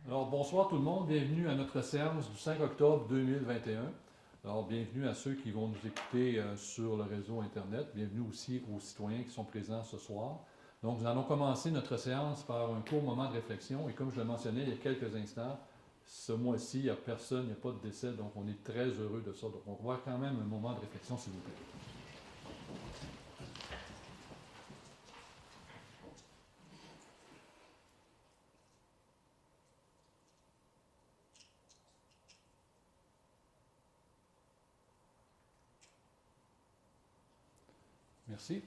Alors, bonsoir tout le monde, bienvenue à notre séance du 5 octobre 2021. Alors, bienvenue à ceux qui vont nous écouter sur le réseau Internet, bienvenue aussi aux citoyens qui sont présents ce soir. Donc, nous allons commencer notre séance par un court moment de réflexion et comme je le mentionnais il y a quelques instants, ce mois-ci, il n'y a personne, il n'y a pas de décès, donc on est très heureux de ça. Donc, on va avoir quand même un moment de réflexion, s'il vous plaît. Merci.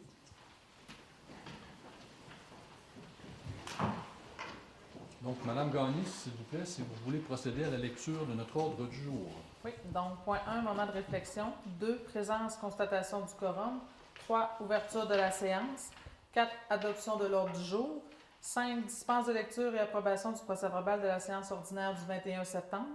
Donc, Madame Gagné, s'il vous plaît, si vous voulez procéder à la lecture de notre ordre du jour. Oui, donc point 1, moment de réflexion. 2, présence, constatation du quorum. 3, ouverture de la séance. 4, adoption de l'ordre du jour. 5, dispense de lecture et approbation du procès-verbal de la séance ordinaire du 21 septembre.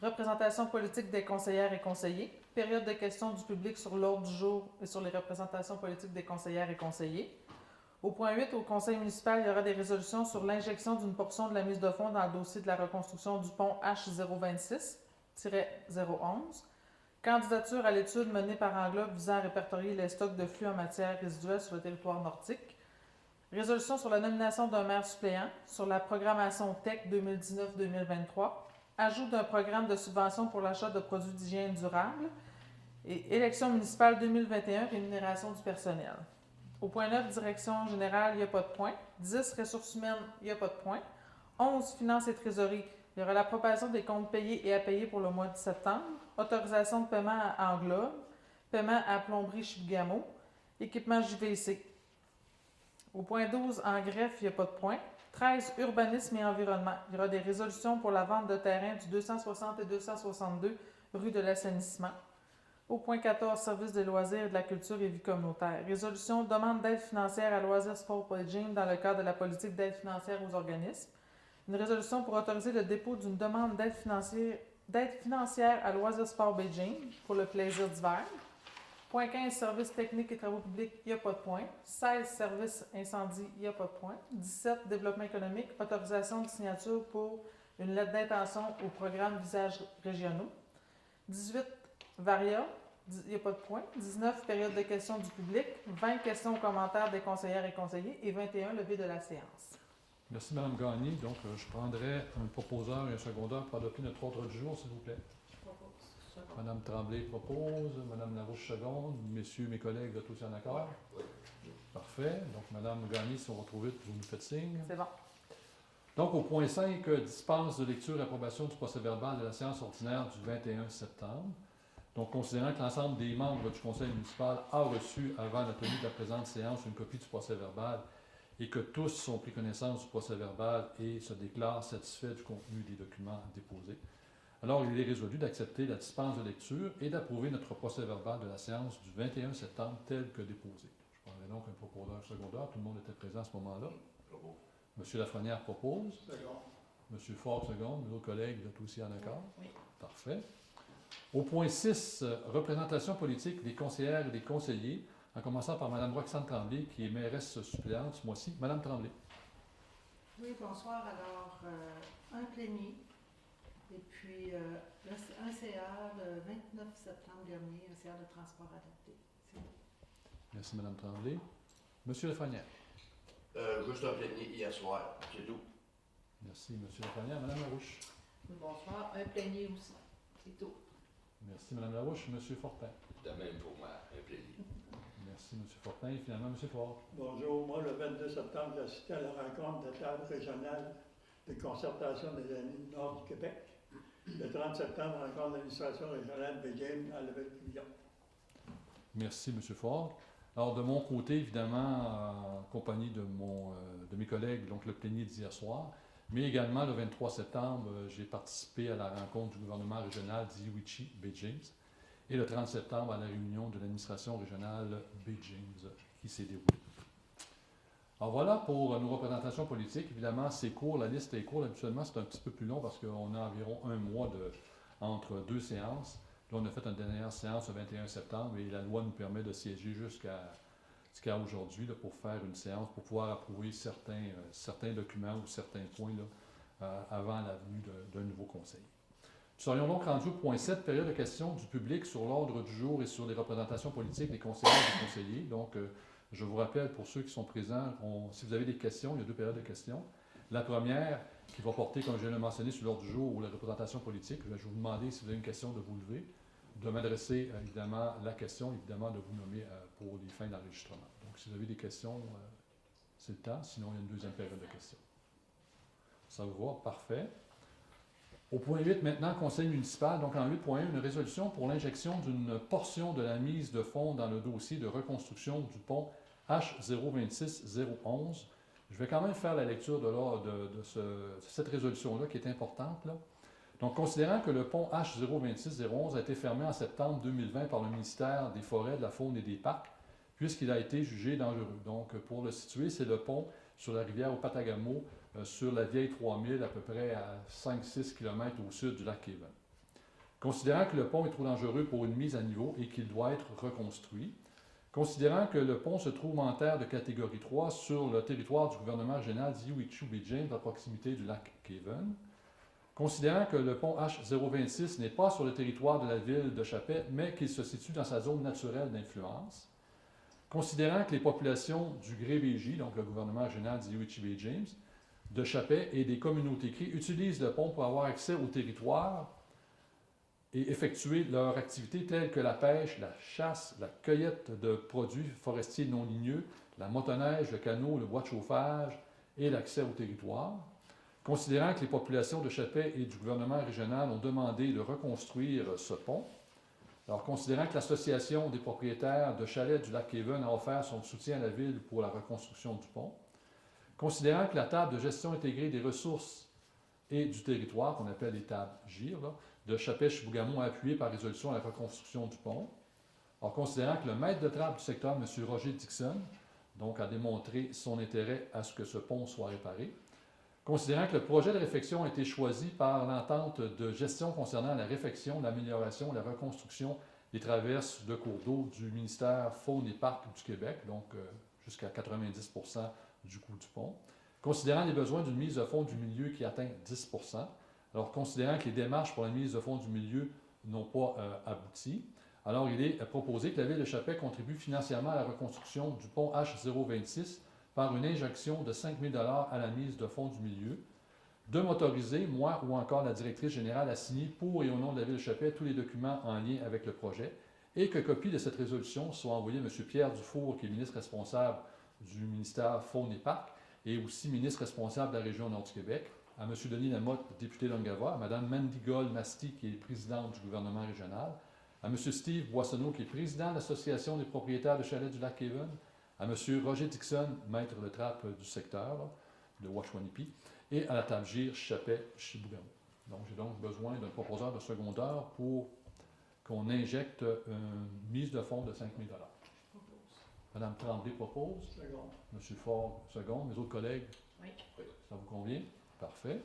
Représentation politique des conseillères et conseillers. Période de questions du public sur l'ordre du jour et sur les représentations politiques des conseillères et conseillers. Au point 8, au conseil municipal, il y aura des résolutions sur l'injection d'une portion de la mise de fonds dans le dossier de la reconstruction du pont H026-011. Candidature à l'étude menée par Englobe visant à répertorier les stocks de flux en matière résiduelle sur le territoire nordique. Résolution sur la nomination d'un maire suppléant, sur la programmation TEC 2019-2023. Ajout d'un programme de subvention pour l'achat de produits d'hygiène durable. Et élection municipale 2021, rémunération du personnel. Au point 9, direction générale, il n'y a pas de point. 10, ressources humaines, il n'y a pas de point. 11, finances et trésorerie, il y aura l'approbation des comptes payés et à payer pour le mois de septembre. Autorisation de paiement à Englobe. Paiement à Plomberie Chibougamau. Équipement JVC. Au point 12, en greffe, il n'y a pas de point. 13, urbanisme et environnement. Il y aura des résolutions pour la vente de terrain du 260 et 262 rue de l'Assainissement. Au point 14, service des loisirs et de la culture et vie communautaire. Résolution, demande d'aide financière à Loisirs Sport Beijing dans le cadre de la politique d'aide financière aux organismes. Une résolution pour autoriser le dépôt d'une demande d'aide financière à Loisirs Sport Beijing pour le plaisir d'hiver. Point 15, services techniques et travaux publics, il n'y a pas de point. 16, services incendie, il n'y a pas de point. 17, développement économique, autorisation de signature pour une lettre d'intention au programme Visages régionaux. 18, Varia, il n'y a pas de point. 19, période de questions du public. 20, questions aux commentaires des conseillères et conseillers. Et 21, levée de la séance. Merci, Mme Gagné. Donc, je prendrai un proposeur et un secondeur pour adopter notre ordre du jour, s'il vous plaît. Je propose. Madame Tremblay propose, Madame Larouche seconde, messieurs, mes collègues, vous êtes aussi en accord? Oui. Parfait. Donc, Madame Gagné, si on retrouve vite, vous nous faites signe. C'est bon. Donc, au point 5, dispense de lecture et approbation du procès-verbal de la séance ordinaire du 21 septembre. Donc, considérant que l'ensemble des membres du conseil municipal a reçu, avant la tenue de la présente séance, une copie du procès-verbal et que tous ont pris connaissance du procès-verbal et se déclarent satisfaits du contenu des documents déposés, alors il est résolu d'accepter la dispense de lecture et d'approuver notre procès-verbal de la séance du 21 septembre tel que déposé. Je prendrai donc un proposeur secondaire. Tout le monde était présent à ce moment-là. Monsieur Lafrenière propose. Second. Monsieur Fort seconde. Nos collègues, vous êtes aussi en accord? Oui. Parfait. Au point 6, représentation politique des conseillères et des conseillers, en commençant par Mme Roxane Tremblay, qui est mairesse suppléante ce mois-ci. Madame Tremblay. Oui, bonsoir. Alors, un plénier, et puis un CA le 29 septembre dernier, un CA de transport adapté. Merci, Mme Tremblay. Monsieur Lafrenière. Juste un plénier hier soir, c'est tout. Merci, Monsieur Lafrenière. Madame Larouche. Bonsoir, un plénier aussi, c'est tout. Merci, Mme Larouche. Monsieur Fortin. De même pour moi, un plénier. Merci, M. Fortin. Et finalement, M. Fort. Bonjour, moi le 22 septembre, j'ai assisté à la rencontre de la table régionale de concertation des années du Nord du Québec. Le 30 septembre, rencontre de l'administration régionale de Beijing à Level-Pavillon. Merci, M. Fort. Alors, de mon côté, évidemment, en compagnie de mes collègues, donc le plénier d'hier soir, mais également le 23 septembre, j'ai participé à la rencontre du gouvernement régional d'Iwichi, Beijing, et le 30 septembre à la réunion de l'administration régionale Beijing qui s'est déroulée. Alors voilà pour nos représentations politiques. Évidemment, c'est court, la liste est courte. Habituellement, c'est un petit peu plus long parce qu'on a environ un mois entre deux séances. Là, on a fait une dernière séance le 21 septembre et la loi nous permet de siéger jusqu'à aujourd'hui là, pour faire une séance, pour pouvoir approuver certains documents ou certains points là, avant la venue d'un nouveau conseil. Nous serions donc rendus au point 7, période de questions du public sur l'ordre du jour et sur les représentations politiques des conseillers et des conseillers. Donc, je vous rappelle, pour ceux qui sont présents, si vous avez des questions, il y a 2 périodes de questions. La première, qui va porter, comme je viens de le mentionner, sur l'ordre du jour ou la représentation politique. Je vais vous demander, si vous avez une question, de vous lever, de m'adresser, évidemment, la question, évidemment, de vous nommer pour les fins d'enregistrement. Donc, si vous avez des questions, c'est le temps. Sinon, il y a une deuxième période de questions. Ça vous va? Parfait. Au point 8, maintenant, conseil municipal. Donc, en 8.1, une résolution pour l'injection d'une portion de la mise de fonds dans le dossier de reconstruction du pont H026011. Je vais quand même faire la lecture de cette résolution-là qui est importante, là. Donc, considérant que le pont H026011 a été fermé en septembre 2020 par le ministère des Forêts, de la Faune et des Parcs, puisqu'il a été jugé dangereux. Donc, pour le situer, c'est le pont sur la rivière au Patagamo, sur la vieille 3000, à peu près à 5-6 km au sud du lac Kevin. Considérant que le pont est trop dangereux pour une mise à niveau et qu'il doit être reconstruit, considérant que le pont se trouve en terre de catégorie 3 sur le territoire du gouvernement régional d'Iwichu-Baie-James, à proximité du lac Kevin, considérant que le pont H026 n'est pas sur le territoire de la ville de Chapet, mais qu'il se situe dans sa zone naturelle d'influence, considérant que les populations du Grébégie, donc le gouvernement régional d'Iwichu-Baie-James, de Chapet et des communautés cries utilisent le pont pour avoir accès au territoire et effectuer leurs activités telles que la pêche, la chasse, la cueillette de produits forestiers non ligneux, la motoneige, le canot, le bois de chauffage et l'accès au territoire. Considérant que les populations de Chapet et du gouvernement régional ont demandé de reconstruire ce pont, alors considérant que l'Association des propriétaires de chalets du lac Kevin a offert son soutien à la ville pour la reconstruction du pont, considérant que la table de gestion intégrée des ressources et du territoire, qu'on appelle les tables GIR, là, de Chapet-Chibougamau a appuyé par résolution la reconstruction du pont. Alors, considérant que le maître de table du secteur, M. Roger Dixon, donc, a démontré son intérêt à ce que ce pont soit réparé. Considérant que le projet de réfection a été choisi par l'entente de gestion concernant la réfection, l'amélioration, la reconstruction des traverses de cours d'eau du ministère Faune et Parcs du Québec, donc jusqu'à 90% du coût du pont. Considérant les besoins d'une mise de fonds du milieu qui atteint 10%, alors considérant que les démarches pour la mise de fonds du milieu n'ont pas abouti, alors il est proposé que la Ville de Chapet contribue financièrement à la reconstruction du pont H026 par une injection de 5 000 $ à la mise de fonds du milieu, de m'autoriser, moi ou encore la directrice générale, à signer pour et au nom de la Ville de Chapet tous les documents en lien avec le projet, et que copie de cette résolution soit envoyée à M. Pierre Dufour, qui est ministre responsable du ministère Faune et Parcs, et aussi ministre responsable de la région Nord du Québec, à M. Denis Lamotte, député d'Ongava, à Mme Mandy Gold-Masti, qui est présidente du gouvernement régional, à M. Steve Boissonneau, qui est président de l'Association des propriétaires de chalets du lac Kevin, à M. Roger Dixon, maître de trappe du secteur là, de Washwanipi, et à la table GIR Chapet-Chibougamau. Donc, j'ai donc besoin d'un proposeur de secondaire pour qu'on injecte une mise de fonds de 5 000 $. Mme Tremblay propose. Second. M. Ford, second. Mes autres collègues, Oui. ça vous convient? Parfait.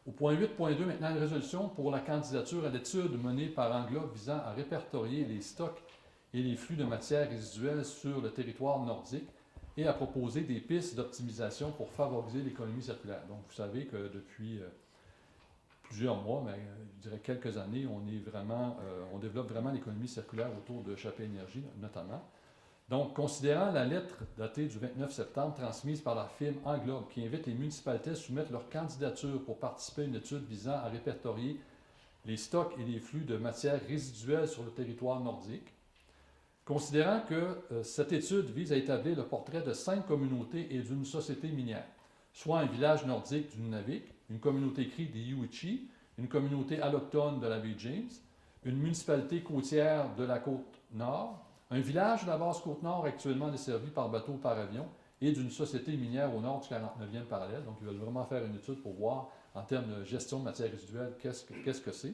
Au point 8.2, maintenant, une résolution pour la candidature à l'étude menée par Englobe visant à répertorier les stocks et les flux de matières résiduelles sur le territoire nordique et à proposer des pistes d'optimisation pour favoriser l'économie circulaire. Donc, vous savez que depuis plusieurs mois, mais je dirais quelques années, on développe vraiment l'économie circulaire autour de Chapet Énergie, notamment. Donc, considérant la lettre datée du 29 septembre transmise par la firme Englobe qui invite les municipalités à soumettre leur candidature pour participer à une étude visant à répertorier les stocks et les flux de matières résiduelles sur le territoire nordique, considérant que cette étude vise à établir le portrait de 5 communautés et d'une société minière, soit un village nordique du Nunavik, une communauté crie des Yuichi, une communauté allochtone de la baie James, une municipalité côtière de la côte nord, un village de la basse Côte-Nord actuellement desservi par bateau ou par avion et d'une société minière au nord du 49e parallèle. Donc, ils veulent vraiment faire une étude pour voir, en termes de gestion de matières résiduelles, qu'est-ce que c'est.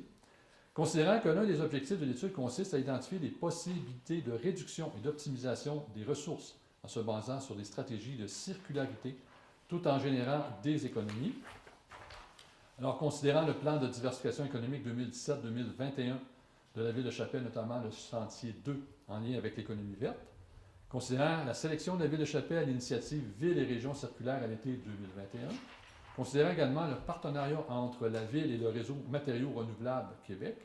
Considérant que l'un des objectifs de l'étude consiste à identifier les possibilités de réduction et d'optimisation des ressources en se basant sur des stratégies de circularité tout en générant des économies. Alors, considérant le plan de diversification économique 2017-2021 de la Ville de Chapet, notamment le chantier 2 en lien avec l'économie verte, considérant la sélection de la Ville de Chapet à l'initiative Ville et Régions circulaires à l'été 2021, Considérant également le partenariat entre la Ville et le réseau Matériaux renouvelables Québec.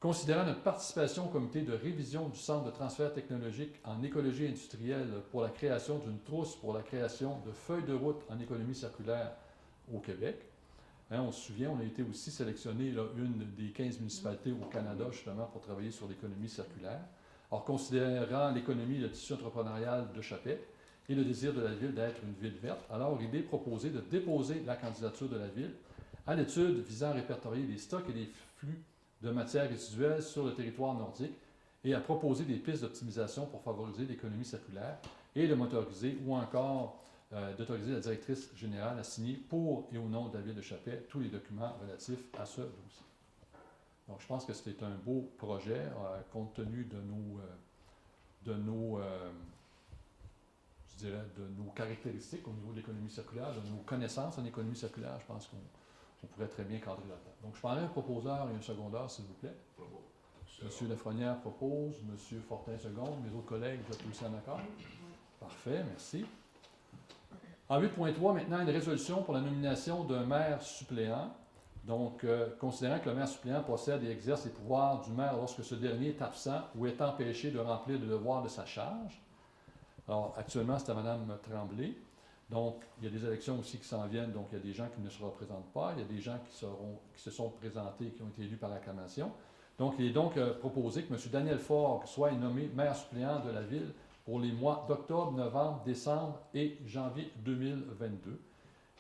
Considérant notre participation au comité de révision du Centre de transfert technologique en écologie industrielle pour la création d'une trousse pour la création de feuilles de route en économie circulaire au Québec. Hein, on se souvient, on a été aussi sélectionné là, une des 15 municipalités au Canada justement pour travailler sur l'économie circulaire. Alors, considérant l'économie et le tissu entrepreneurial de Chapet et le désir de la Ville d'être une ville verte, alors il est proposé de déposer la candidature de la Ville à l'étude visant à répertorier les stocks et les flux de matières résiduelles sur le territoire nordique et à proposer des pistes d'optimisation pour favoriser l'économie circulaire et de motoriser ou encore d'autoriser la directrice générale à signer pour et au nom de la Ville de Chapet tous les documents relatifs à ce dossier. Donc, je pense que c'était un beau projet compte tenu de nos caractéristiques au niveau de l'économie circulaire, de nos connaissances en économie circulaire. Je pense qu'on pourrait très bien cadrer là-dedans. Donc, je prendrai un proposeur et un secondeur, s'il vous plaît. M. Lafrenière propose, M. Fortin seconde, mes autres collègues, vous êtes aussi en accord? Parfait, merci. En 8.3, maintenant, une résolution pour la nomination d'un maire suppléant. Donc, considérant que le maire suppléant possède et exerce les pouvoirs du maire lorsque ce dernier est absent ou est empêché de remplir le devoir de sa charge. Alors, actuellement, c'est à Mme Tremblay. Donc, il y a des élections aussi qui s'en viennent, donc il y a des gens qui ne se représentent pas, il y a des gens qui se sont présentés et qui ont été élus par acclamation. Donc, il est donc proposé que M. Daniel Faure soit nommé maire suppléant de la Ville pour les mois d'octobre, novembre, décembre et janvier 2022,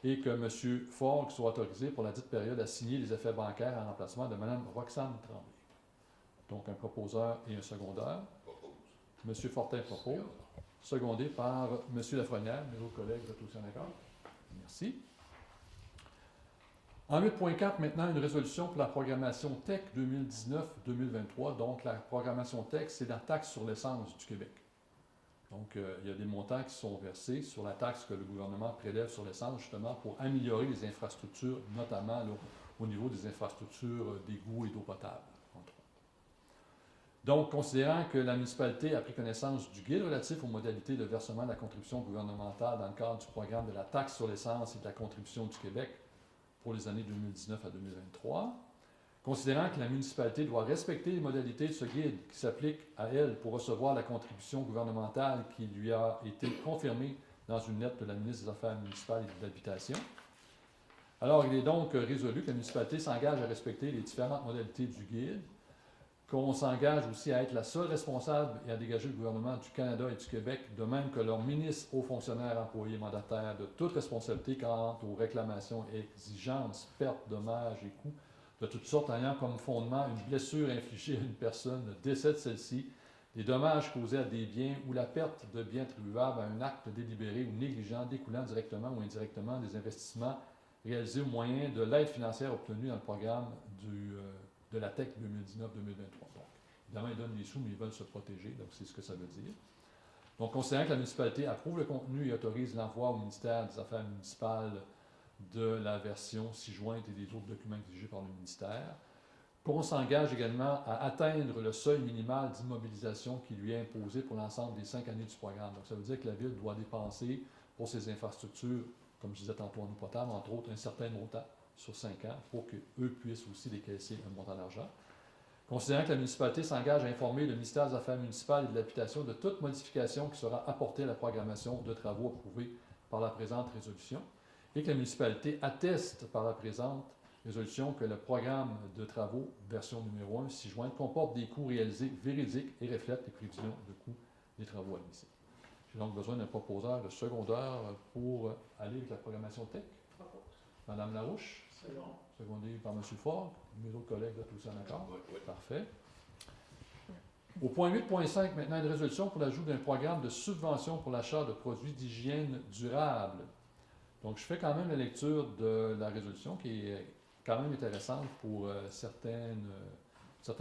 et que M. Faure soit autorisé pour la dite période à signer les effets bancaires en remplacement de Mme Roxane Tremblay. Donc, un proposeur et un secondeur. M. Fortin propose, secondé par M. Lafrenière. Mes autres collègues, vous êtes aussi en accord? Merci. En 8.4, maintenant, une résolution pour la programmation TEC 2019-2023. Donc, la programmation TEC, c'est la taxe sur l'essence du Québec. Donc, il y a des montants qui sont versés sur la taxe que le gouvernement prélève sur l'essence, justement, pour améliorer les infrastructures, notamment là, au niveau des infrastructures d'égouts et d'eau potable, entre autres. Donc, considérant que la municipalité a pris connaissance du guide relatif aux modalités de versement de la contribution gouvernementale dans le cadre du programme de la taxe sur l'essence et de la contribution du Québec pour les années 2019 à 2023, considérant que la municipalité doit respecter les modalités de ce guide qui s'applique à elle pour recevoir la contribution gouvernementale qui lui a été confirmée dans une lettre de la ministre des Affaires municipales et de l'Habitation. Alors, il est donc résolu que la municipalité s'engage à respecter les différentes modalités du guide, qu'on s'engage aussi à être la seule responsable et à dégager le gouvernement du Canada et du Québec, de même que leurs ministres, hauts fonctionnaires, employés, mandataires, de toute responsabilité quant aux réclamations, exigences, pertes, dommages et coûts de toutes sortes ayant comme fondement une blessure infligée à une personne, le décès de celle-ci, des dommages causés à des biens ou la perte de biens attribuables à un acte délibéré ou négligent découlant directement ou indirectement des investissements réalisés au moyen de l'aide financière obtenue dans le programme de la TEC 2019-2023. Donc, évidemment, ils donnent des sous, mais ils veulent se protéger, donc c'est ce que ça veut dire. Donc, considérant que la municipalité approuve le contenu et autorise l'envoi au ministère des Affaires municipales de la version ci-jointe et des autres documents exigés par le ministère, qu'on s'engage également à atteindre le seuil minimal d'immobilisation qui lui est imposé pour l'ensemble des 5 années du programme. Donc, ça veut dire que la Ville doit dépenser pour ses infrastructures, comme je disais tantôt en eau potable, entre autres, un certain montant sur 5 ans pour qu'eux puissent aussi décaisser un montant d'argent. Considérant que la municipalité s'engage à informer le ministère des Affaires municipales et de l'Habitation de toute modification qui sera apportée à la programmation de travaux approuvés par la présente résolution, et que la municipalité atteste par la présente résolution que le programme de travaux, version numéro 1, ci-jointe, comporte des coûts réalisés véridiques et reflète les prévisions de coûts des travaux admissibles. J'ai donc besoin d'un proposeur de secondeur pour aller avec la programmation TEC. Madame Larouche, secondé par M. Ford. Mes autres collègues, là, tous en accord? Oui. Parfait. Au point 8.5, maintenant, une résolution pour l'ajout d'un programme de subvention pour l'achat de produits d'hygiène durable. Donc, je fais quand même la lecture de la résolution qui est quand même intéressante pour certaines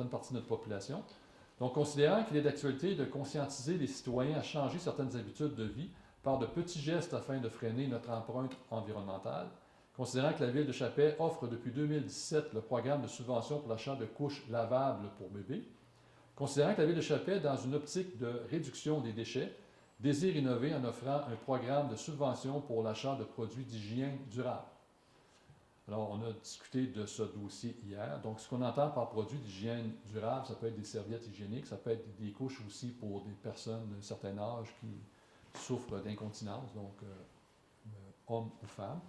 parties de notre population. Donc, considérant qu'il est d'actualité de conscientiser les citoyens à changer certaines habitudes de vie par de petits gestes afin de freiner notre empreinte environnementale, considérant que la Ville de Chapet offre depuis 2017 le programme de subvention pour l'achat de couches lavables pour bébés, considérant que la Ville de Chapet, dans une optique de réduction des déchets, désire innover en offrant un programme de subvention pour l'achat de produits d'hygiène durable. Alors, on a discuté de ce dossier hier. Donc, ce qu'on entend par produit d'hygiène durable, ça peut être des serviettes hygiéniques, ça peut être des couches aussi pour des personnes d'un certain âge qui souffrent d'incontinence, donc hommes ou femmes.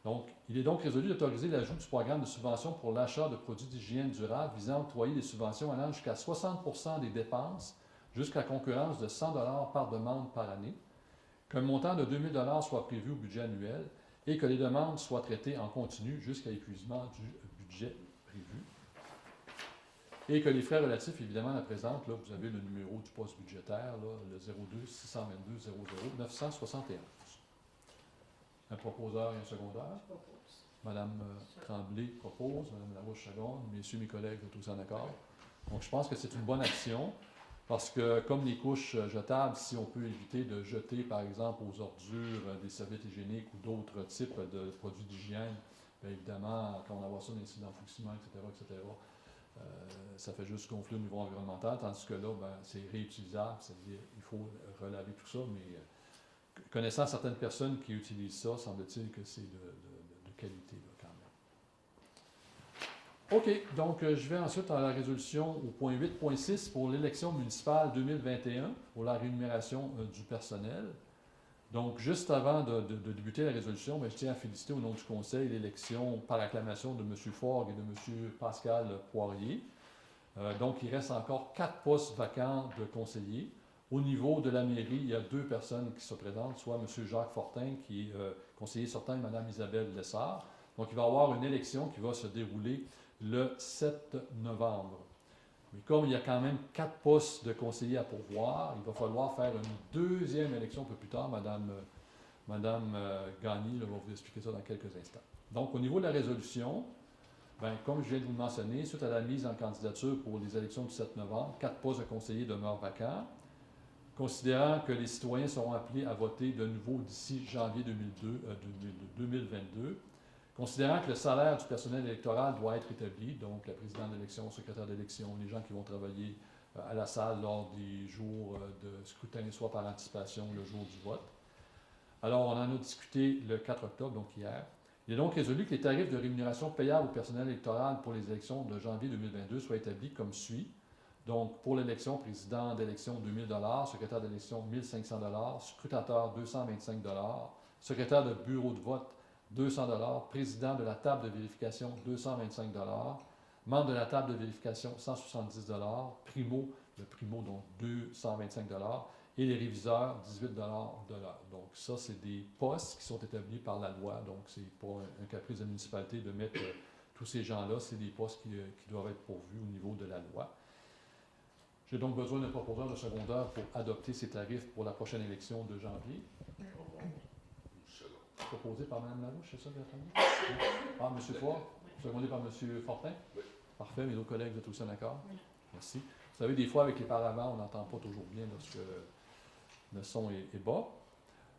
Donc, il est donc résolu d'autoriser l'ajout du programme de subvention pour l'achat de produits d'hygiène durable visant à octroyer des subventions allant jusqu'à 60% des dépenses, jusqu'à concurrence de 100 $ par demande par année, qu'un montant de 2 000 $ soit prévu au budget annuel et que les demandes soient traitées en continu jusqu'à épuisement du budget prévu. Et que les frais relatifs, évidemment, à la présente, là, vous avez le numéro du poste budgétaire, là, le 02 622 00 971. Un proposeur et un secondaire. Je propose. Madame Tremblay propose, Madame Larouche seconde, messieurs mes collègues sont tous en accord. Donc, je pense que c'est une bonne action parce que, comme les couches jetables, si on peut éviter de jeter, par exemple, aux ordures des serviettes hygiéniques ou d'autres types de produits d'hygiène, bien évidemment, quand on va ça dans les d'enfouissement, etc., ça fait juste gonfler au niveau environnemental, tandis que là, ben, c'est réutilisable, c'est-à-dire il faut relaver tout ça, mais connaissant certaines personnes qui utilisent ça, semble-t-il que c'est de qualité là, quand même. OK, donc je vais ensuite à la résolution au point 8.6 pour l'élection municipale 2021 pour la rémunération du personnel. Donc, juste avant de débuter la résolution, bien, je tiens à féliciter au nom du Conseil l'élection par acclamation de M. Forgue et de M. Pascal Poirier. Donc, il reste encore 4 postes vacants de conseillers. Au niveau de la mairie, il y a 2 personnes qui se présentent, soit M. Jacques Fortin, qui est conseiller sortant, et Mme Isabelle Lessard. Donc, il va y avoir une élection qui va se dérouler le 7 novembre. Mais comme il y a quand même 4 postes de conseillers à pourvoir, il va falloir faire une deuxième élection un peu plus tard. Madame Gagné va vous expliquer ça dans quelques instants. Donc, au niveau de la résolution, bien, comme je viens de vous le mentionner, suite à la mise en candidature pour les élections du 7 novembre, 4 postes de conseillers demeurent vacants. Considérant que les citoyens seront appelés à voter de nouveau d'ici janvier 2022, considérant que le salaire du personnel électoral doit être établi, donc la présidente d'élection, le secrétaire d'élection, les gens qui vont travailler à la salle lors des jours de scrutin, soit par anticipation, le jour du vote. Alors, on en a discuté le 4 octobre, donc hier. Il est donc résolu que les tarifs de rémunération payables au personnel électoral pour les élections de janvier 2022 soient établis comme suit. Donc, pour l'élection, président d'élection, 2 000 $, secrétaire d'élection, 1 500 $, scrutateur, 225 $, secrétaire de bureau de vote, 200 $, président de la table de vérification, 225 $, membre de la table de vérification, 170 $, le primo, donc 225 $, et les réviseurs, 18 $ de l'heure. Donc, ça, c'est des postes qui sont établis par la loi. Donc, c'est pas un caprice de la municipalité de mettre tous ces gens-là. C'est des postes qui doivent être pourvus au niveau de la loi. J'ai donc besoin d'un proposeur de secondaire pour adopter ces tarifs pour la prochaine élection de janvier. Proposé par Mme Larouche, c'est ça, Bertrand? Ah, M. Fort, secondé par M. Fortin? Oui. Parfait, mes autres collègues, vous êtes tous en accord? Merci. Vous savez, des fois, avec les paravents, on n'entend pas toujours bien lorsque le son est bas.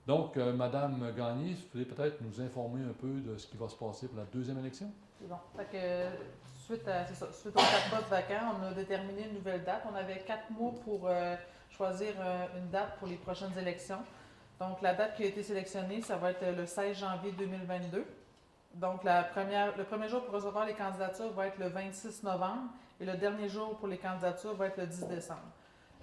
Donc, Mme Gagné, vous pouvez peut-être nous informer un peu de ce qui va se passer pour la deuxième élection? C'est bon. Fait que, suite aux 4 postes vacants, on a déterminé une nouvelle date. On avait 4 mois pour choisir une date pour les prochaines élections. Donc, la date qui a été sélectionnée, ça va être le 16 janvier 2022. Donc, le premier jour pour recevoir les candidatures va être le 26 novembre et le dernier jour pour les candidatures va être le 10 décembre.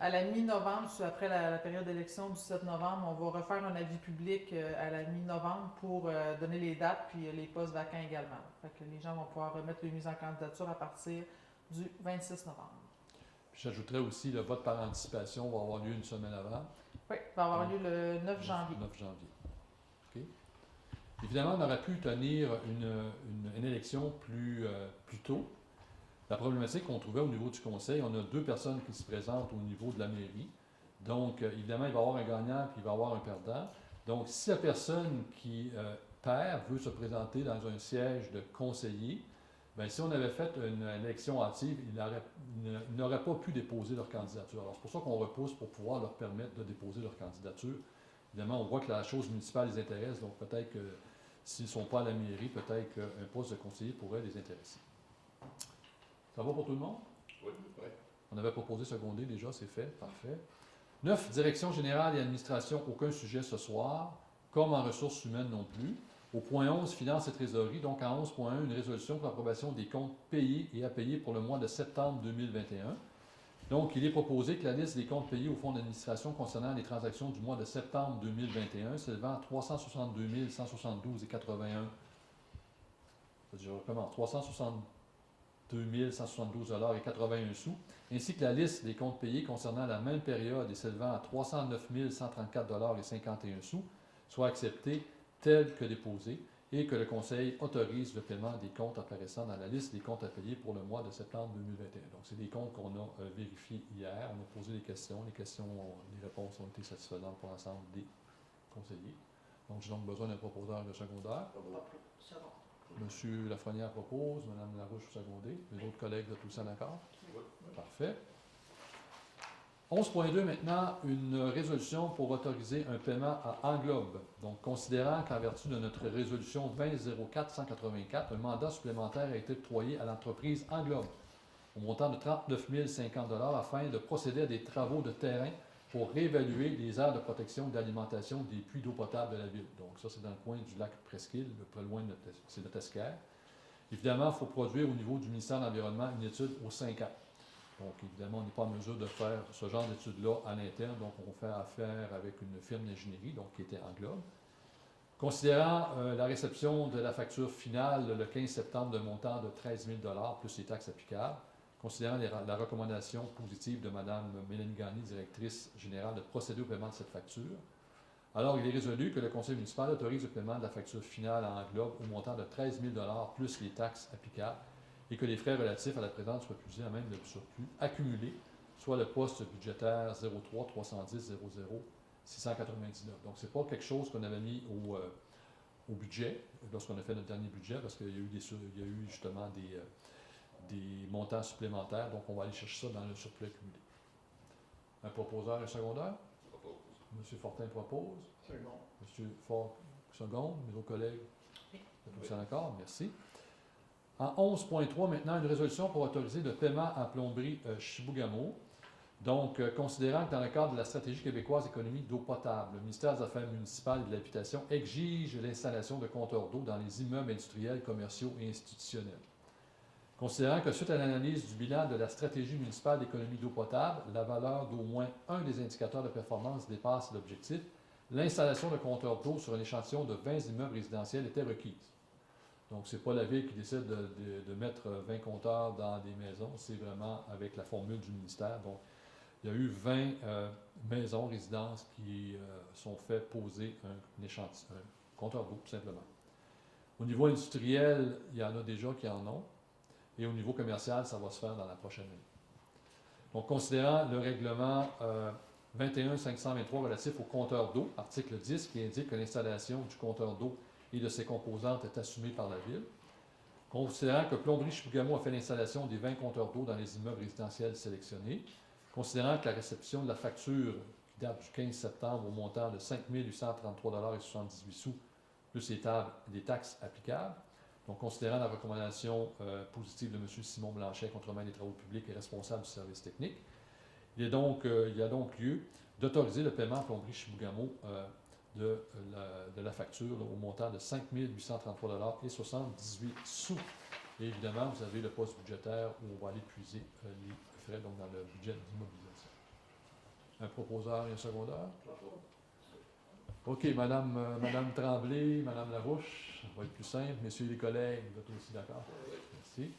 À la mi-novembre, après la période d'élection du 7 novembre, on va refaire un avis public à la mi-novembre pour donner les dates puis les postes vacants également. Fait que les gens vont pouvoir remettre les mises en candidature à partir du 26 novembre. Puis j'ajouterais aussi, le vote par anticipation va avoir lieu une semaine avant. Oui, il va avoir lieu le 9 janvier. 9 janvier. OK. Évidemment, on aurait pu tenir une élection plus tôt. La problématique qu'on trouvait au niveau du conseil, on a 2 personnes qui se présentent au niveau de la mairie. Donc, évidemment, il va y avoir un gagnant puis il va y avoir un perdant. Donc, si la personne qui perd veut se présenter dans un siège de conseiller, bien, si on avait fait une élection hâtive, ils n'auraient pas pu déposer leur candidature. Alors, c'est pour ça qu'on repousse pour pouvoir leur permettre de déposer leur candidature. Évidemment, on voit que la chose municipale les intéresse, donc peut-être que s'ils ne sont pas à la mairie, peut-être qu'un poste de conseiller pourrait les intéresser. Ça va pour tout le monde? Oui, oui. On avait proposé seconder déjà, c'est fait, parfait. 9, direction générale et administration, aucun sujet ce soir, comme en ressources humaines non plus. Au point 11, Finances et Trésorerie, donc en 11.1, une résolution pour l'approbation des comptes payés et à payer pour le mois de septembre 2021. Donc, il est proposé que la liste des comptes payés au fonds d'administration concernant les transactions du mois de septembre 2021 s'élevant à 362 172,81. Je recommence, 362 172,81 $, ainsi que la liste des comptes payés concernant la même période et s'élevant à 309 134,51 $, soit acceptées telles que déposées et que le Conseil autorise le paiement des comptes apparaissant dans la liste des comptes à payer pour le mois de septembre 2021. Donc, c'est des comptes qu'on a vérifiés hier. On a posé des questions. Les réponses ont été satisfaisantes pour l'ensemble des conseillers. Donc, j'ai donc besoin d'un proposeur de secondaire. Second. Monsieur Lafrenière propose, Madame Larouche vous secondez. Les autres collègues, vous êtes tous d'accord? Oui. Parfait. 11.2 maintenant, une résolution pour autoriser un paiement à Englobe. Donc, considérant qu'en vertu de notre résolution 20-04-184, un mandat supplémentaire a été octroyé à l'entreprise Englobe au montant de 39 050 $ afin de procéder à des travaux de terrain pour réévaluer les aires de protection d'alimentation des puits d'eau potable de la ville. Donc, ça, c'est dans le coin du lac Presqu'île, pas loin de c'est le Tesquaire. Évidemment, il faut produire au niveau du ministère de l'Environnement une étude aux 5 ans. Donc, évidemment, on n'est pas en mesure de faire ce genre d'études-là à l'interne, donc on fait affaire avec une firme d'ingénierie, donc qui était Englobe. Considérant la réception de la facture finale le 15 septembre de montant de 13 000 $ plus les taxes applicables, considérant la recommandation positive de Mme Mélanie Gagné, directrice générale, de procéder au paiement de cette facture, alors il est résolu que le Conseil municipal autorise le paiement de la facture finale à Englobe au montant de 13 000 $ plus les taxes applicables, et que les frais relatifs à la présente soient puisés à même le surplus accumulé, soit le poste budgétaire 03 310 00 699. Donc, ce n'est pas quelque chose qu'on avait mis au budget, lorsqu'on a fait notre dernier budget, parce qu'il y a eu justement des montants supplémentaires, donc on va aller chercher ça dans le surplus accumulé. Un proposeur et un secondaire? M. Fortin propose. Second. M. Fort seconde. Mes autres collègues? Oui. Vous êtes tous d'accord? Merci. En 11.3, maintenant, une résolution pour autoriser le paiement à plomberie Chibougamau. Donc, considérant que dans le cadre de la stratégie québécoise économie d'eau potable, le ministère des Affaires municipales et de l'Habitation exige l'installation de compteurs d'eau dans les immeubles industriels, commerciaux et institutionnels. Considérant que suite à l'analyse du bilan de la stratégie municipale d'économie d'eau potable, la valeur d'au moins un des indicateurs de performance dépasse l'objectif, l'installation de compteurs d'eau sur un échantillon de 20 immeubles résidentiels était requise. Donc, ce n'est pas la ville qui décide de mettre 20 compteurs dans des maisons, c'est vraiment avec la formule du ministère. Donc, il y a eu 20 maisons, résidences qui sont fait poser un compteur d'eau, tout simplement. Au niveau industriel, il y en a déjà qui en ont. Et au niveau commercial, ça va se faire dans la prochaine année. Donc, considérant le règlement 21-523 relatif au compteur d'eau, article 10, qui indique que l'installation du compteur d'eau et de ses composantes est assumée par la Ville. Considérant que Plomberie Chibougamau a fait l'installation des 20 compteurs d'eau dans les immeubles résidentiels sélectionnés. Considérant que la réception de la facture qui date du 15 septembre au montant de 5 833,78 $, plus les taxes applicables. Donc, considérant la recommandation positive de M. Simon Blanchet, contremaître des travaux publics et responsable du service technique, il y a donc lieu d'autoriser le paiement à Plomberie Chibougamau de la facture au montant de 5 833,78 $. Et évidemment, vous avez le poste budgétaire où on va aller puiser les frais donc, dans le budget d'immobilisation. Un proposeur et un secondaire? OK, Madame Tremblay, Madame Larouche, ça va être plus simple. Messieurs les collègues, vous êtes aussi d'accord? Merci.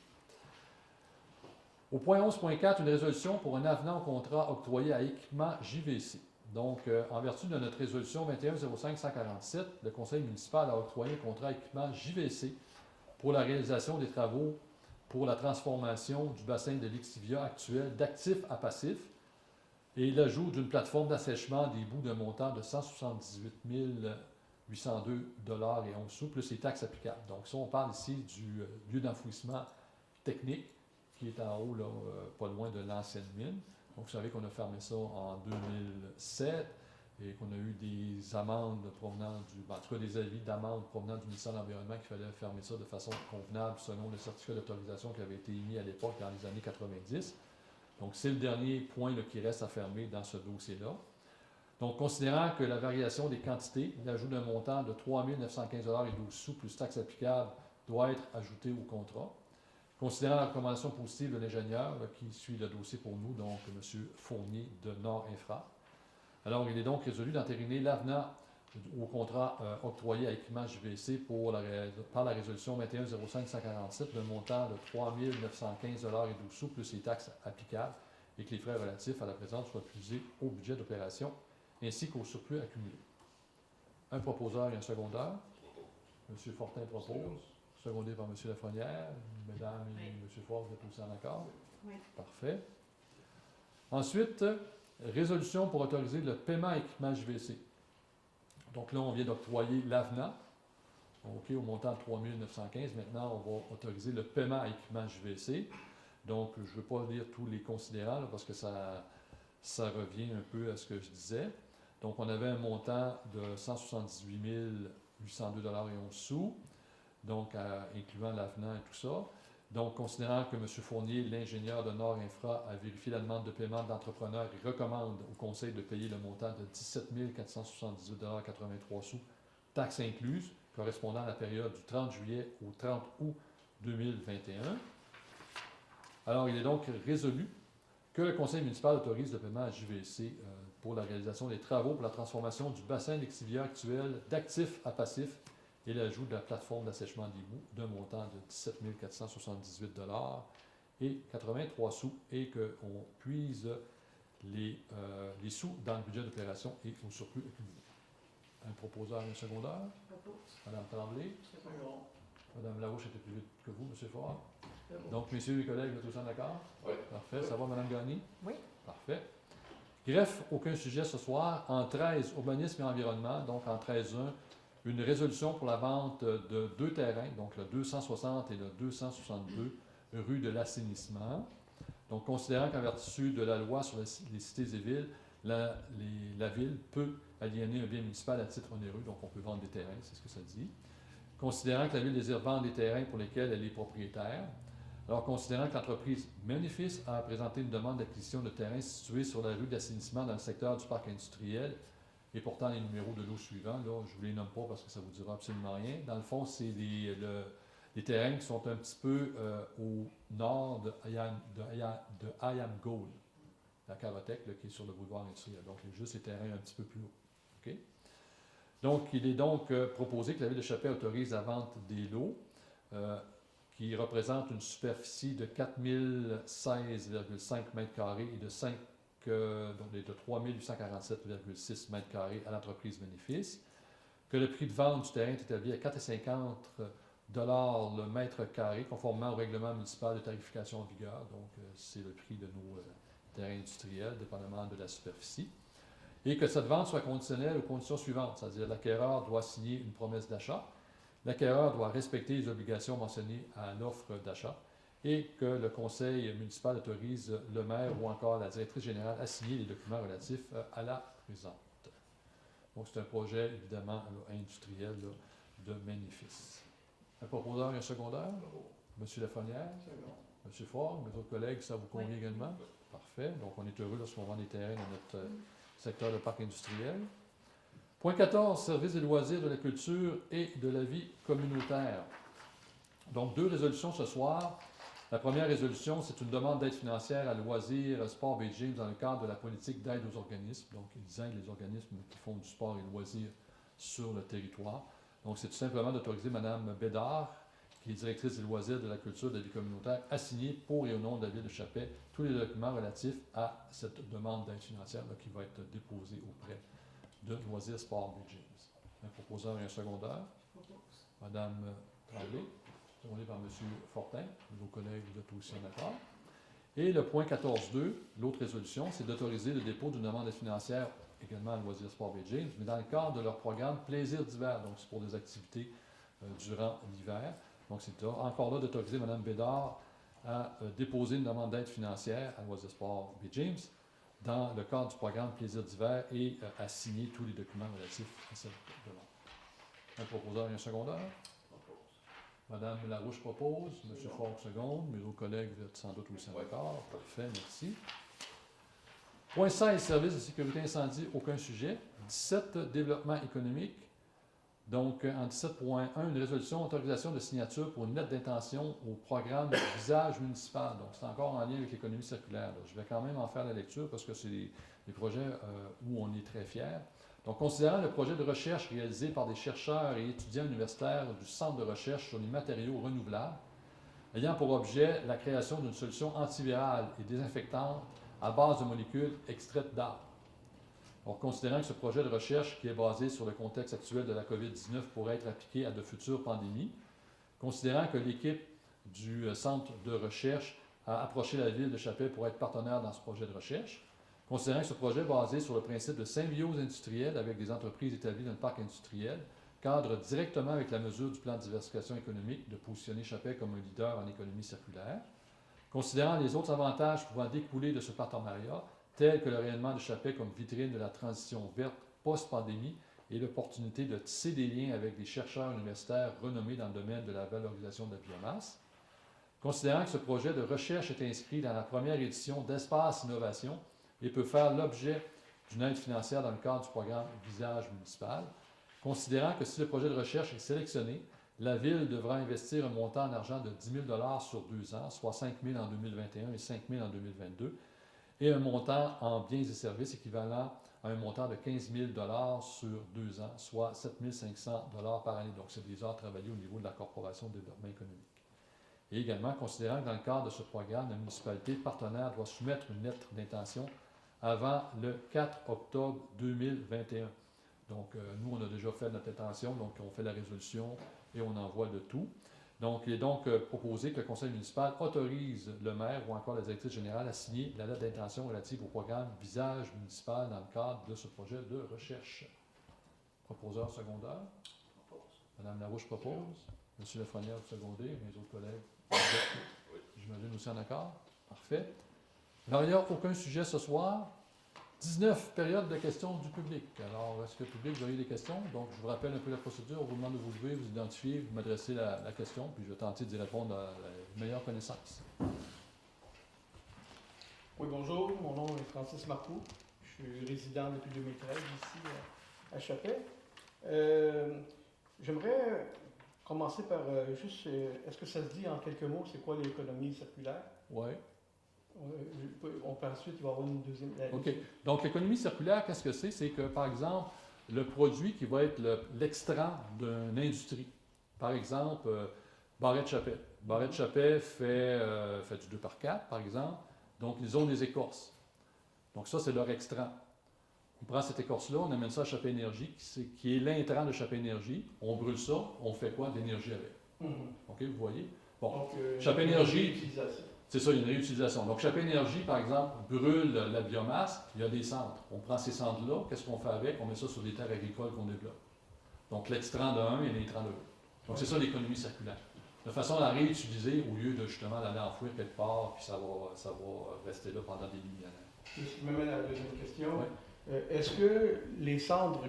Au point 11.4, une résolution pour un avenant au contrat octroyé à équipement JVC. Donc, en vertu de notre résolution 21-05-147, le Conseil municipal a octroyé un contrat équipement JVC pour la réalisation des travaux pour la transformation du bassin de l'Ixivia actuel d'actif à passif et l'ajout d'une plateforme d'assèchement des boues d'un montant de 178 802 $ et 11 sous, plus les taxes applicables. Donc, ça, on parle ici du lieu d'enfouissement technique qui est en haut, là, pas loin de l'ancienne mine. Donc, vous savez qu'on a fermé ça en 2007 et qu'on a eu des amendes provenant en tout cas des avis d'amende provenant du ministère de l'Environnement qu'il fallait fermer ça de façon convenable selon le certificat d'autorisation qui avait été émis à l'époque dans les années 90. Donc, c'est le dernier point là, qui reste à fermer dans ce dossier-là. Donc, considérant que la variation des quantités, l'ajout d'un montant de 3 915,12 plus taxes applicables doit être ajouté au contrat. Considérant la recommandation positive de l'ingénieur qui suit le dossier pour nous, donc M. Fournier de Nord Infra. Alors, il est donc résolu d'entériner l'avenant au contrat octroyé à Équipement JVC par la résolution 21-05-147 d'un montant de 3 915,12 plus les taxes applicables et que les frais relatifs à la présente soient puisés au budget d'opération ainsi qu'au surplus accumulé. Un proposeur et un secondeur. M. Fortin propose, secondé par M. Lafrenière. Mesdames et Oui. M. Fort, vous êtes aussi en accord? Oui. Parfait. Ensuite, résolution pour autoriser le paiement à équipement JVC. Donc là, on vient d'octroyer l'avenant, OK, au montant de 3 915. Maintenant, on va autoriser le paiement à équipement JVC. Donc, je ne veux pas lire tous les considérants là, parce que ça revient un peu à ce que je disais. Donc, on avait un montant de 178 802,11 $, donc incluant l'avenant et tout ça. Donc, considérant que M. Fournier, l'ingénieur de Nord Infra, a vérifié la demande de paiement de l'entrepreneur et recommande au Conseil de payer le montant de 17 478,83 $, taxes incluses, correspondant à la période du 30 juillet au 30 août 2021. Alors, il est donc résolu que le Conseil municipal autorise le paiement à JVC pour la réalisation des travaux pour la transformation du bassin d'excivier actuel d'actif à passif et l'ajout de la plateforme d'assèchement d'égouts d'un montant de 17 478 $ et 83 sous et qu'on puise les sous dans le budget d'opération et au surplus accumulé. Un proposeur et un secondeur. Propose. Mme Tremblay. Second. Mme Larouche était plus vite que vous, M. Fort. C'est bon. Donc, messieurs et collègues, vous êtes tous en accord? Oui. Parfait. Ça va, Mme Gagné? Oui. Parfait. Greffe, aucun sujet ce soir. En 13, urbanisme et environnement. Donc, en 13.1, une résolution pour la vente de 2 terrains, donc le 260 et le 262, rue de l'assainissement. Donc, considérant qu'en vertu de la loi sur les cités et villes, la ville peut aliéner un bien municipal à titre onéreux, donc on peut vendre des terrains, c'est ce que ça dit. Considérant que la ville désire vendre des terrains pour lesquels elle est propriétaire. Alors, considérant que l'entreprise Ménéfice a présenté une demande d'acquisition de terrains situés sur la rue d'assainissement dans le secteur du parc industriel, et pourtant les numéros de l'eau suivants, là, je ne vous les nomme pas parce que ça ne vous dira absolument rien. Dans le fond, c'est les terrains qui sont un petit peu au nord de Ayam Gold, la Carotec, là, qui est sur le boulevard industriel. Donc, juste les terrains un petit peu plus haut. OK? Donc, il est donc proposé que la Ville de Chappelle autorise la vente des lots qui représentent une superficie de 4016,5 m² et de 3847,6 m² à l'entreprise Bénéfice, que le prix de vente du terrain est établi à 4,50 $ le mètre carré, conformément au règlement municipal de tarification en vigueur. Donc, c'est le prix de nos terrains industriels, dépendamment de la superficie. Et que cette vente soit conditionnelle aux conditions suivantes, c'est-à-dire l'acquéreur doit signer une promesse d'achat, l'acquéreur doit respecter les obligations mentionnées à l'offre d'achat et que le conseil municipal autorise le maire ou encore la directrice générale à signer les documents relatifs à la présente. Donc, c'est un projet, évidemment, là, industriel là, de bénéfice. Un proposeur et un secondeur? M. Lafrenière? Second. M. Fort? Mes autres collègues, ça vous convient Oui. également? Parfait. Donc, on est heureux lorsqu'on vend des terrains dans notre secteur de parc industriel. Point 14, services et loisirs de la culture et de la vie communautaire. Donc, 2 résolutions ce soir. La première résolution, c'est une demande d'aide financière à loisirs, sport Bay James dans le cadre de la politique d'aide aux organismes. Donc, ils aident les organismes qui font du sport et loisirs sur le territoire. Donc, c'est tout simplement d'autoriser Mme Bédard, qui est directrice des loisirs de la culture et de la vie communautaire, à signer pour et au nom de la Ville de Chappelle tous les documents relatifs à cette demande d'aide financière là, qui va être déposée auprès de Loisirs Sport Bay James. Un proposeur et un secondeur. Propose. Mme Tremblay, secondé par M. Fortin. Vos collègues, vous êtes aussi en accord. Et le point 14.2, l'autre résolution, c'est d'autoriser le dépôt d'une demande d'aide financière également à Loisirs Sport Bay James, mais dans le cadre de leur programme Plaisir d'hiver. Donc, c'est pour des activités durant l'hiver. Donc, c'est encore là d'autoriser Mme Bédard à déposer une demande d'aide financière à Loisirs Sport Bay James dans le cadre du programme Plaisir d'hiver et à signer tous les documents relatifs à cette demande. Un proposeur et un secondeur. Mme Larouche propose, M. Fort seconde, mes autres collègues, vous êtes sans doute aussi en accord. Parfait, merci. Point 16, services de sécurité incendie, aucun sujet. 17, développement économique. Donc, en 17.1, une résolution autorisation de signature pour une lettre d'intention au programme Visage municipal. Donc, c'est encore en lien avec l'économie circulaire. Là. Je vais quand même en faire la lecture parce que c'est des projets où on est très fiers. Donc, considérant le projet de recherche réalisé par des chercheurs et étudiants universitaires du Centre de recherche sur les matériaux renouvelables, ayant pour objet la création d'une solution antivirale et désinfectante à base de molécules extraites d'arbres. Donc, considérant que ce projet de recherche qui est basé sur le contexte actuel de la COVID-19 pourrait être appliqué à de futures pandémies, considérant que l'équipe du centre de recherche a approché la ville de Chapelle pour être partenaire dans ce projet de recherche, considérant que ce projet basé sur le principe de symbiose industrielle avec des entreprises établies dans le parc industriel cadre directement avec la mesure du plan de diversification économique de positionner Chapelle comme un leader en économie circulaire, considérant les autres avantages pouvant découler de ce partenariat, tels que le rayonnement de Chapelle comme vitrine de la transition verte post-pandémie et l'opportunité de tisser des liens avec des chercheurs universitaires renommés dans le domaine de la valorisation de la biomasse, considérant que ce projet de recherche est inscrit dans la première édition d'Espace Innovation et peut faire l'objet d'une aide financière dans le cadre du programme Visage municipal, considérant que si le projet de recherche est sélectionné, la Ville devra investir un montant en argent de 10 000 sur 2 ans, soit 5 000 en 2021 et 5 000 en 2022, et un montant en biens et services équivalent à un montant de 15 000 sur 2 ans, soit 7 500 par année. Donc, c'est des heures travaillées au niveau de la Corporation de développement économique. Et également, considérant que dans le cadre de ce programme, la municipalité partenaire doit soumettre une lettre d'intention avant le 4 octobre 2021. Donc, nous, on a déjà fait notre intention, donc on fait la résolution et on envoie le tout. Donc, il est donc proposé que le conseil municipal autorise le maire ou encore la directrice générale à signer la lettre d'intention relative au programme Visage municipal dans le cadre de ce projet de recherche. Proposeur secondaire. Madame Larouche propose. Monsieur Lafrenière, vous secondez. Mes autres collègues, j'imagine aussi en accord. Parfait. Alors, il n'y a aucun sujet ce soir. 19 périodes de questions du public. Alors, est-ce que le public, vous avez des questions? Donc, je vous rappelle un peu la procédure. On vous demande de vous lever, vous identifier, vous m'adresser la question, puis je vais tenter d'y répondre à la meilleure connaissance. Oui, bonjour. Mon nom est Francis Marcoux. Je suis résident depuis 2013 ici à Chapelle. J'aimerais commencer par juste, est-ce que ça se dit en quelques mots, c'est quoi l'économie circulaire? Oui. Par la suite, il va y avoir une deuxième. OK. Donc, l'économie circulaire, qu'est-ce que c'est? C'est que, par exemple, le produit qui va être l'extrant d'une industrie. Par exemple, Barrette Chapelle. Barrette Chapelle fait du 2x4, par exemple. Donc, ils ont des écorces. Donc, ça, c'est leur extrant. On prend cette écorce-là, on amène ça à Chapelle Énergie, qui est l'intrant de Chapelle Énergie. On brûle ça, on fait quoi? De l'énergie avec. OK, vous voyez? Bon, Donc, Chapelle Énergie, utilisation. c'est ça, il y a une réutilisation. Donc, Chapelle Énergie, par exemple, brûle la biomasse, il y a des cendres. On prend ces cendres-là, qu'est-ce qu'on fait avec? On met ça sur des terres agricoles qu'on développe. Donc, l'extrant de un et l'intrant de l'autre. Donc, c'est ça l'économie circulaire. De façon à la réutiliser au lieu de justement l'aller enfouir quelque part, puis ça va rester là pendant des millénaires. Je me mets à la deuxième question. Oui. Est-ce que les cendres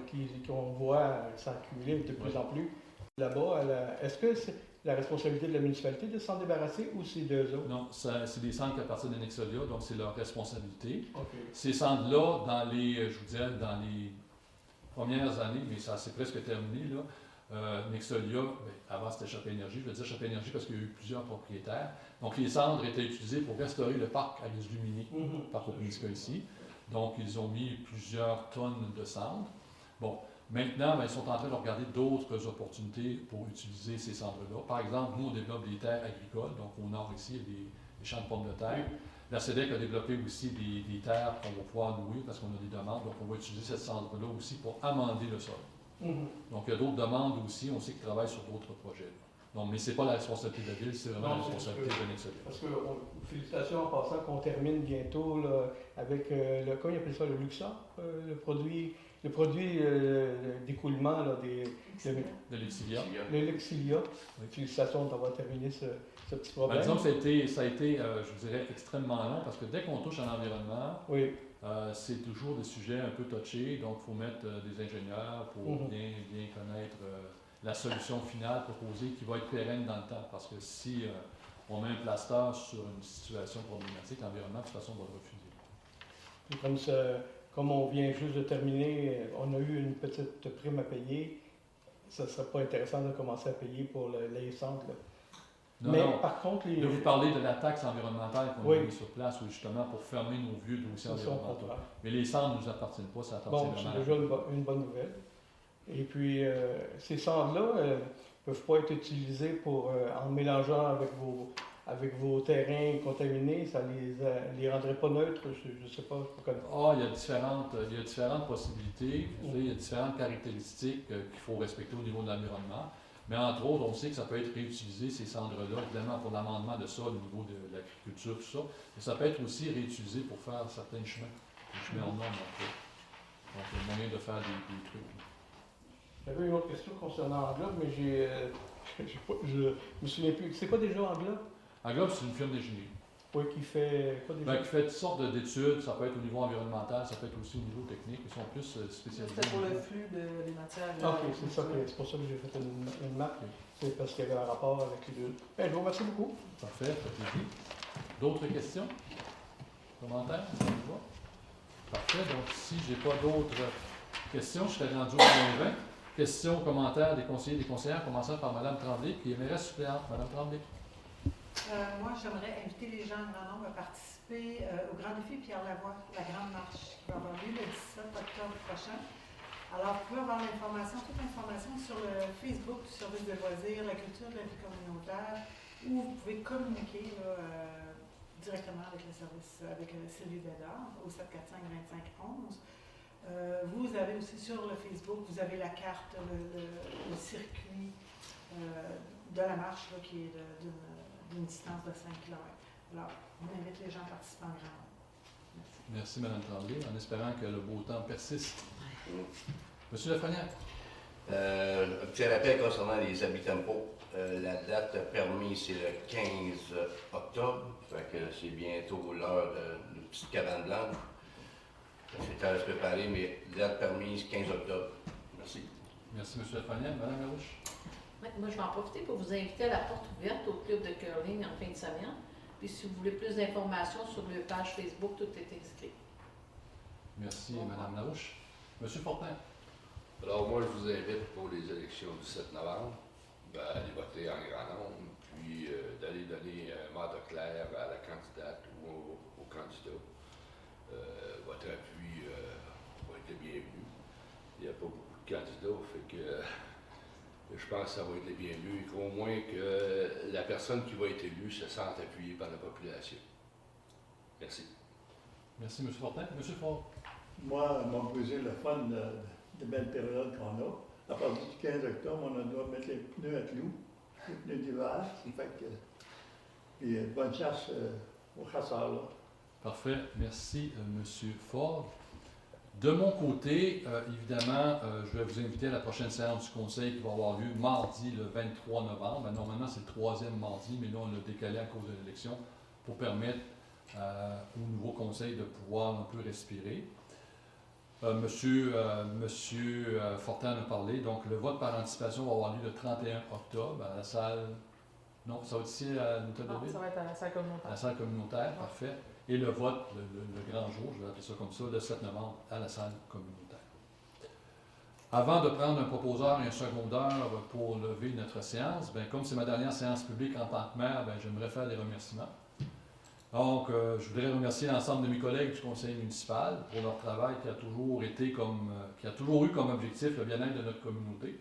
qu'on voit s'accumuler de plus en plus là-bas, est-ce que c'est la responsabilité de la municipalité de s'en débarrasser ou c'est d'eux autres? Non, c'est des cendres qui appartiennent à Nexolia, donc c'est leur responsabilité. Okay. Ces cendres-là, dans les premières années, mais ça c'est presque terminé, là, Nexolia, avant c'était Chapelle Énergie, je vais dire Chapelle Énergie parce qu'il y a eu plusieurs propriétaires. Donc les cendres étaient utilisées pour restaurer le parc à résidus miniers, par Copernica ici. Donc ils ont mis plusieurs tonnes de cendres. Bon, maintenant, ils sont en train de regarder d'autres opportunités pour utiliser ces cendres-là. Par exemple, nous, on développe des terres agricoles, donc au nord ici, il y a des champs de pommes de terre. La SEDEC a développé aussi des terres qu'on va pouvoir louer parce qu'on a des demandes, donc on va utiliser cette cendre-là aussi pour amender le sol. Donc il y a d'autres demandes aussi, on sait qu'ils travaillent sur d'autres projets. Donc, mais ce n'est pas la responsabilité de la ville, c'est vraiment la responsabilité de Nexolia. Parce que, félicitations en passant qu'on termine bientôt là, avec comment ils appellent ça, le Luxa, le produit d'écoulement de l'exilia. Le Lexilia. Oui. Félicitations d'avoir terminé ce petit problème. Disons que ça a été, je dirais, extrêmement long parce que dès qu'on touche à l'environnement, oui. C'est toujours des sujets un peu touchés, donc il faut mettre des ingénieurs pour bien connaître la solution finale proposée qui va être pérenne dans le temps. Parce que si on met un plaster sur une situation problématique, l'environnement, de toute façon, va le refuser. Et comme on vient juste de terminer, on a eu une petite prime à payer, ça ne serait pas intéressant de commencer à payer pour les centres. Là. Non, Mais non. par contre, Là, vous parlez de la taxe environnementale qu'on Oui. a mis sur place, justement, pour fermer nos vieux dossiers c'est ça, on environnementaux. comprend. Mais les centres ne nous appartiennent pas, ça appartient Bon, vraiment c'est à déjà une bonne nouvelle. Et puis, ces cendres-là ne peuvent pas être utilisés pour, en mélangeant avec vos terrains contaminés, ça les rendrait pas neutres, je ne sais pas, je connais pas. Ah, il y a différentes possibilités, il y a différentes caractéristiques qu'il faut respecter au niveau de l'environnement. Mais entre autres, on sait que ça peut être réutilisé, ces cendres-là, évidemment pour l'amendement de sol au niveau de l'agriculture, tout ça. Mais ça peut être aussi réutilisé pour faire certains chemins, des chemins en norme. Donc, il y a moyen de faire des trucs. J'avais une autre question concernant Englobe, mais je me souviens plus. C'est quoi déjà Englobe? Englobe, c'est une firme d'ingénierie. Oui, qui fait quoi déjà? Qui fait toutes sortes d'études, ça peut être au niveau environnemental, ça peut être aussi au niveau technique, ils sont plus spécialisés. C'était pour le flux des matières. Ok, c'est pour ça que j'ai fait une marque. C'est parce qu'il y avait un rapport avec les deux. Ben, je vous remercie beaucoup. Parfait, ça fait plaisir. D'autres questions? Commentaires? Ça vous va? Parfait, donc si je n'ai pas d'autres questions, je serai rendu au point 20. Questions, commentaires des conseillers et des conseillères, commençant par Mme Tremblay, qui est mairesse suppléante. Mme Tremblay. Moi, j'aimerais inviter les gens en grand nombre à participer au Grand Défi Pierre Lavoie, la Grande Marche, qui va avoir lieu le 17 octobre prochain. Alors, vous pouvez avoir l'information, toute l'information sur le Facebook du service de loisirs, la culture de la vie communautaire, ou vous pouvez communiquer là, directement avec le service, avec Sylvie Bédard, au 745-2511. Vous avez aussi sur le Facebook, vous avez la carte, le circuit de la marche là, qui est d'une distance de 5 km. Alors, on invite les gens à participer en grand nombre. Merci, Mme Tremblay, en espérant que le beau temps persiste. Monsieur Lafrenière. Un petit rappel concernant les habits tempo. La date permise, c'est le 15 octobre. Fait que c'est bientôt l'heure de petite cabane blanche. C'est à se préparer, mais date permise 15 octobre. Merci. Merci, M. Lafrenière. Mme Larouche. Ouais, moi, je vais en profiter pour vous inviter à la porte ouverte au club de curling en fin de semaine. Puis si vous voulez plus d'informations sur le page Facebook, tout est inscrit. Merci, Mme Larouche. M. Fortin. Alors moi, je vous invite pour les élections du 7 novembre, à aller voter en grand nombre, puis d'aller donner un mandat clair à la candidate ou au candidat. Votre appui va être bienvenu. Il n'y a pas beaucoup de candidats, fait que je pense que ça va être bienvenu et qu'au moins que la personne qui va être élue se sente appuyée par la population. Merci. Merci, M. Fortin. M. Fort. Moi, mon plaisir, le fun de belles périodes qu'on a. À partir du 15 octobre, on doit mettre les pneus à clous, les pneus d'hiver. Puis bonne chasse aux chasseurs. Là. Parfait. Merci, M. Ford. De mon côté, évidemment, je vais vous inviter à la prochaine séance du Conseil qui va avoir lieu mardi, le 23 novembre. Ben, normalement, c'est le troisième mardi, mais là, on l'a décalé à cause de l'élection pour permettre au nouveau Conseil de pouvoir un peu respirer. Monsieur Fortin en a parlé. Donc, le vote par anticipation va avoir lieu le 31 octobre à la salle. Non, ça va être ici à l'hôtel de Non, ville? ça va être à la salle communautaire. À la salle communautaire, parfait. Et le vote, le grand jour, je vais appeler ça comme ça, le 7 novembre, à la salle communautaire. Avant de prendre un proposeur et un secondeur pour lever notre séance, bien, comme c'est ma dernière séance publique en tant que maire, bien, j'aimerais faire des remerciements. Donc, je voudrais remercier l'ensemble de mes collègues du conseil municipal pour leur travail qui a toujours eu comme objectif le bien-être de notre communauté.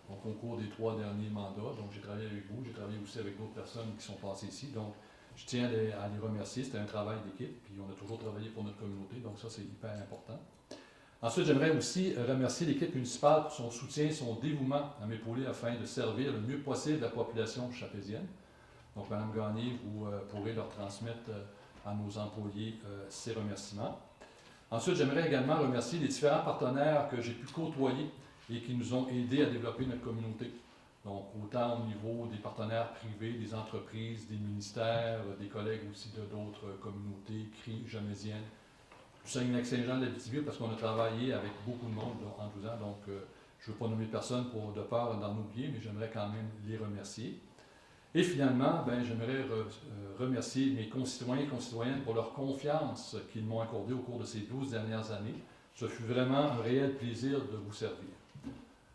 Donc, au cours des 3 derniers mandats, donc j'ai travaillé avec vous, j'ai travaillé aussi avec d'autres personnes qui sont passées ici. Donc, je tiens à les remercier. C'était un travail d'équipe, puis on a toujours travaillé pour notre communauté, donc ça, c'est hyper important. Ensuite, j'aimerais aussi remercier l'équipe municipale pour son soutien, son dévouement à m'épauler afin de servir le mieux possible la population chapézienne. Donc, Mme Gagné, vous pourrez leur transmettre à nos employés ces remerciements. Ensuite, j'aimerais également remercier les différents partenaires que j'ai pu côtoyer et qui nous ont aidés à développer notre communauté. Donc, autant au niveau des partenaires privés, des entreprises, des ministères, des collègues aussi de d'autres communautés, CRI, Jamésienne, Saguenay-Lac-Saint-Jean, l'Abitibi, parce qu'on a travaillé avec beaucoup de monde là, en 12 ans. Donc, je ne veux pas nommer personne de peur d'en oublier, mais j'aimerais quand même les remercier. Et finalement, ben, j'aimerais remercier mes concitoyens et concitoyennes pour leur confiance qu'ils m'ont accordée au cours de ces 12 dernières années. Ce fut vraiment un réel plaisir de vous servir.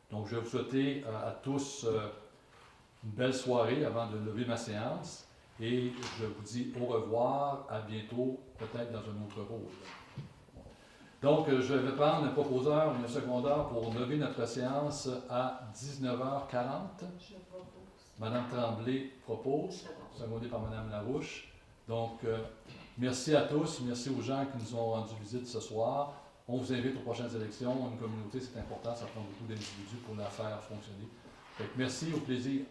Donc, je vais vous souhaiter à tous une belle soirée avant de lever ma séance et je vous dis au revoir, à bientôt, peut-être dans un autre rôle. Donc, je vais prendre un proposeur et un secondeur pour lever notre séance à 19h40. Je propose. Madame Tremblay propose, secondé par Madame Larouche. Donc, merci à tous, merci aux gens qui nous ont rendu visite ce soir. On vous invite aux prochaines élections. Une communauté, c'est important, ça prend beaucoup d'individus pour la faire fonctionner. Donc, merci, au plaisir.